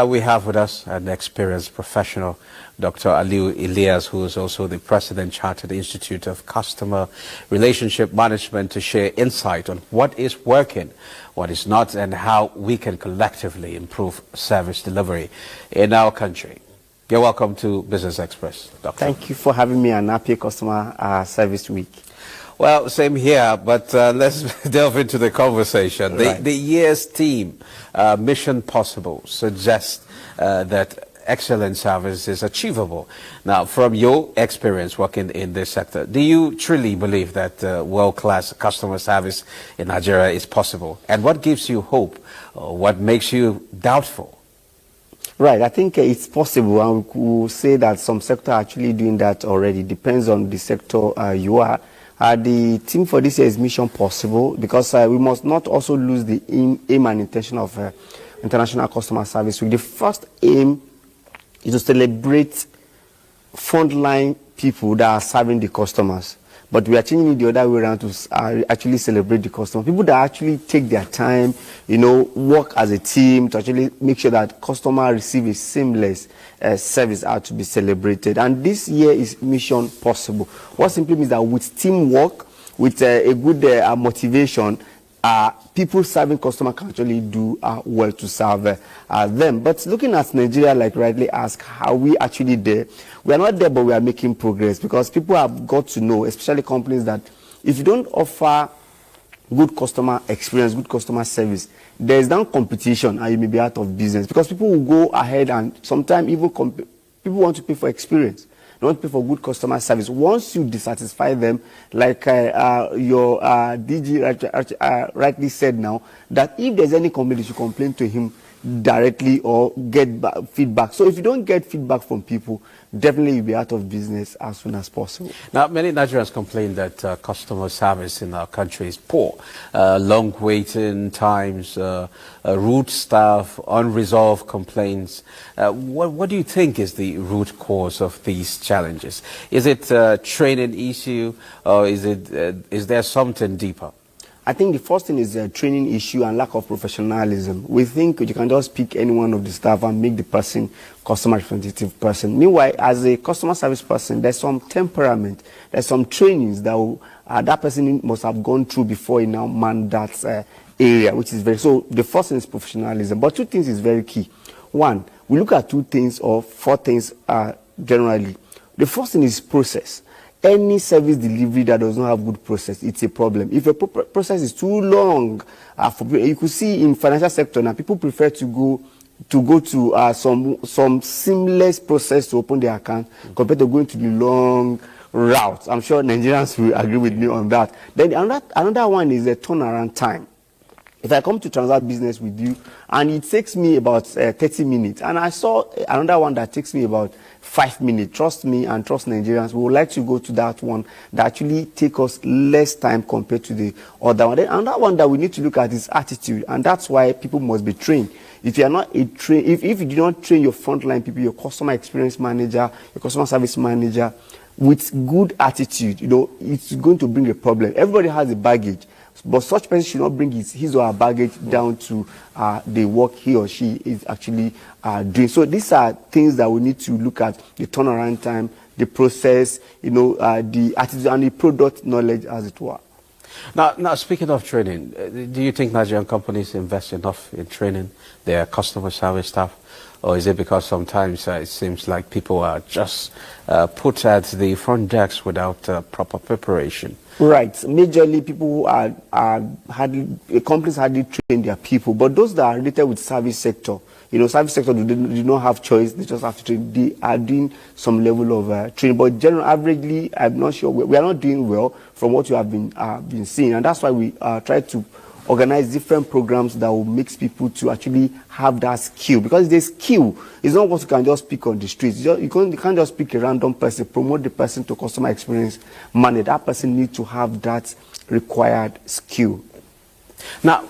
We have with us an experienced professional, Dr. Aliyu Ilias, who is also the President Chartered Institute of Customer Relationship Management, to share insight on what is working, what is not, and how we can collectively improve service delivery in our country. You're welcome to Business Express, Doctor. Thank you for having me on Happy Customer Service Week. Well, same here, but let's delve into the conversation. Right. The year's theme, Mission Possible, suggests that excellent service is achievable. Now, from your experience working in this sector, do you truly believe that world-class customer service in Nigeria is possible? And what gives you hope? What makes you doubtful? Right, I think it's possible, and we will say that some sectors are actually doing that already. Depends on the sector you are. The theme for this year is Mission Possible, because we must not also lose the aim and intention of International Customer Service Week. The first aim is to celebrate frontline people that are serving the customers. But we are changing it the other way around to actually celebrate the customer. People that actually take their time, work as a team to actually make sure that customer receive a seamless service are to be celebrated. And this year is Mission Possible. What simply means that with teamwork, with a good motivation, people serving customer can actually do well to serve them. But looking at Nigeria, like rightly asked, how we actually there? We are not there, but we are making progress, because people have got to know, especially companies, that if you don't offer good customer experience, good customer service, there is now competition and you may be out of business, because people will go ahead and sometimes even people want to pay for experience. They want to pay for good customer service. Once you dissatisfy them, like your DG rightly said now, that if there's any complaint, you should complain to him directly or get feedback. So if you don't get feedback from people, definitely you'll be out of business as soon as possible. Now, many Nigerians complain that customer service in our country is poor. Long waiting times, rude staff, unresolved complaints. What do you think is the root cause of these challenges? Is it a training issue, or is there something deeper? I think the first thing is a training issue and lack of professionalism. We think you can just pick any one of the staff and make the person customer representative person. Meanwhile, as a customer service person, there's some temperament, there's some trainings that that person must have gone through before he now man that area, which is very, so the first thing is professionalism. But two things is very key. One, we look at two things or four things generally. The first thing is process. Any service delivery that does not have good process, it's a problem. If a process is too long, you could see in financial sector now, people prefer to go to some seamless process to open their account compared to going to the long route. I'm sure Nigerians will agree with me on that. Then another one is the turnaround time. If I come to transact business with you and it takes me about 30 minutes, and I saw another one that takes me about 5 minutes, trust me and trust Nigerians, we would like to go to that one that actually take us less time compared to the other one. Then another one that we need to look at is attitude, and that's why people must be trained. If you are not if you do not train your frontline people, your customer experience manager, your customer service manager with good attitude, it's going to bring a problem. Everybody has a baggage. But such person should not bring his or her baggage down to the work he or she is actually doing. So these are things that we need to look at: the turnaround time, the process, the attitude, and the product knowledge, as it were. Now, speaking of training, do you think Nigerian companies invest enough in training their customer service staff? Or is it because sometimes it seems like people are just put at the front desk without proper preparation? Right. Majorly, people companies hardly train their people. But those that are related with service sector, service sector do not have choice. They just have to train. They are doing some level of training. But generally, averagely, I'm not sure. We are not doing well from what you have been seeing. And that's why we try to organize different programs that will make people to actually have that skill. Because the skill is not what you can just pick on the streets. You can't just pick a random person, promote the person to customer experience manager. That person needs to have that required skill. Now,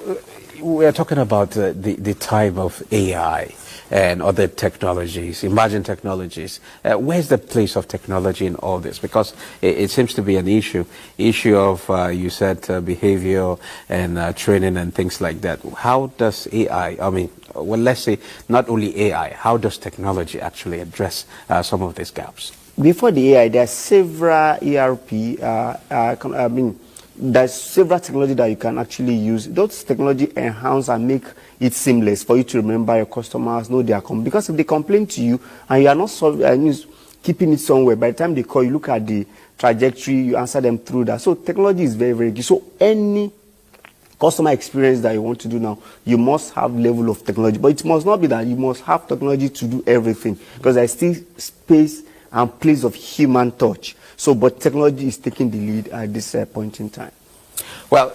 we are talking about the time of AI and other technologies, emerging technologies. Where's the place of technology in all this? Because it seems to be an issue of, you said, behavior and training and things like that. How does AI, well, let's say not only AI, how does technology actually address some of these gaps? Before the AI, there are several ERP, there's several technology that you can actually use. Those technology enhance and make it seamless for you to remember your customers, know their because if they complain to you and you are not keeping it somewhere, by the time they call you, look at the trajectory, you answer them through that. So technology is very, very good. So any customer experience that you want to do now, you must have level of technology. But it must not be that you must have technology to do everything, because there's still space and place of human touch. So, but technology is taking the lead at this point in time. Well,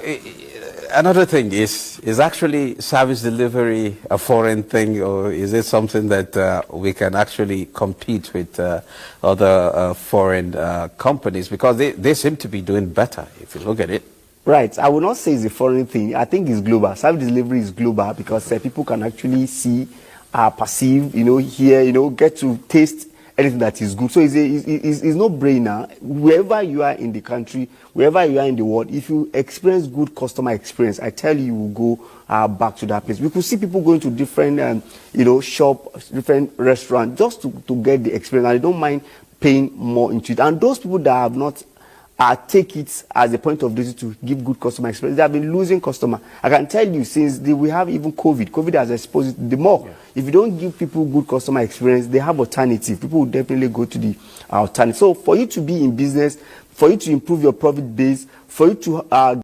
another thing is actually service delivery a foreign thing, or is it something that we can actually compete with other foreign companies? Because they seem to be doing better, if you look at it. Right. I would not say it's a foreign thing. I think it's global. Service delivery is global because people can actually see, perceive, hear, get to taste anything that is good. So it's no brainer. Wherever you are in the country, wherever you are in the world, if you experience good customer experience, I tell you will go back to that place. We could see people going to different, shop, different restaurants just to get the experience, and they don't mind paying more into it. And those people that have not take it as a point of duty to give good customer experience, they have been losing customer. I can tell you, since we have even COVID has exposed it the more. Yeah. If you don't give people good customer experience, they have alternative. People will definitely go to the alternative. So for you to be in business, for you to improve your profit base, for you to